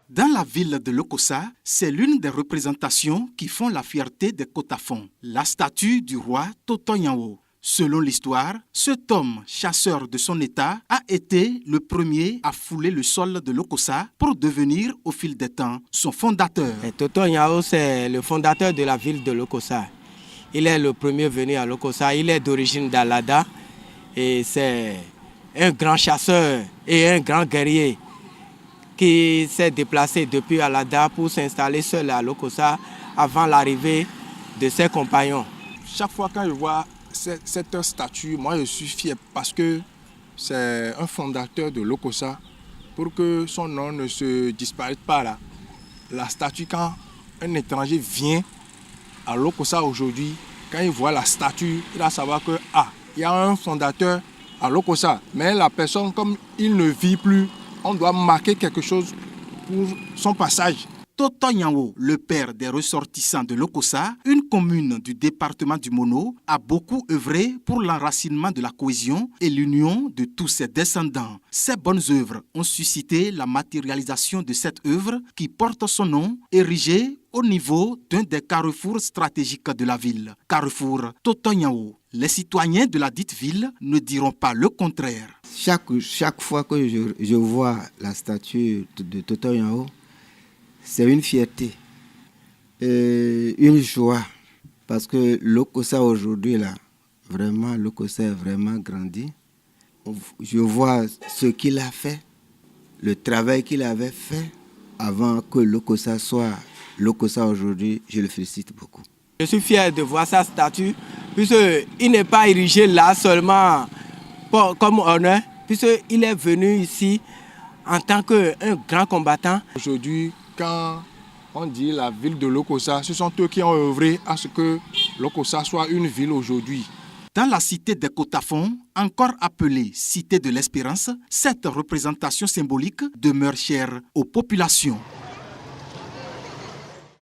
Dans la ville de Lokossa, c'est l'une des représentations qui font la fierté des Kotafon, la statue du roi Totonyawo. Selon l'histoire, cet homme, chasseur de son état, a été le premier à fouler le sol de Lokossa pour devenir, au fil des temps, son fondateur. Totonyawo, c'est le fondateur de la ville de Lokossa. Il est le premier venu à Lokossa. Il est d'origine d'Alada et c'est un grand chasseur et un grand guerrier qui s'est déplacé depuis Alada pour s'installer seul à Lokossa avant l'arrivée de ses compagnons. Chaque fois quand je vois cette statue, moi je suis fier parce que c'est un fondateur de Lokossa. Pour que son nom ne se disparaisse pas là. La statue, quand un étranger vient à Lokossa aujourd'hui, quand il voit la statue, il va savoir que il y a un fondateur à Lokossa. Mais la personne, comme il ne vit plus, on doit marquer quelque chose pour son passage. Totonyawo, le père des ressortissants de Lokossa, une commune du département du Mono, a beaucoup œuvré pour l'enracinement de la cohésion et l'union de tous ses descendants. Ces bonnes œuvres ont suscité la matérialisation de cette œuvre qui porte son nom, érigée au niveau d'un des carrefours stratégiques de la ville, Carrefour Totonyawo. Les citoyens de la dite ville ne diront pas le contraire. Chaque fois que je vois la statue de Totonyawo, c'est une fierté, une joie, parce que Lokossa aujourd'hui, là, vraiment, Lokossa est vraiment grandi. Je vois ce qu'il a fait, le travail qu'il avait fait avant que Lokossa soit Lokossa aujourd'hui, je le félicite beaucoup. Je suis fier de voir sa statue, puisqu'il n'est pas érigé là seulement comme honneur, puisqu'il est venu ici en tant qu'un grand combattant. Aujourd'hui, quand on dit la ville de Lokossa, ce sont eux qui ont œuvré à ce que Lokossa soit une ville aujourd'hui. Dans la cité des Kotafon, encore appelée Cité de l'Espérance, cette représentation symbolique demeure chère aux populations.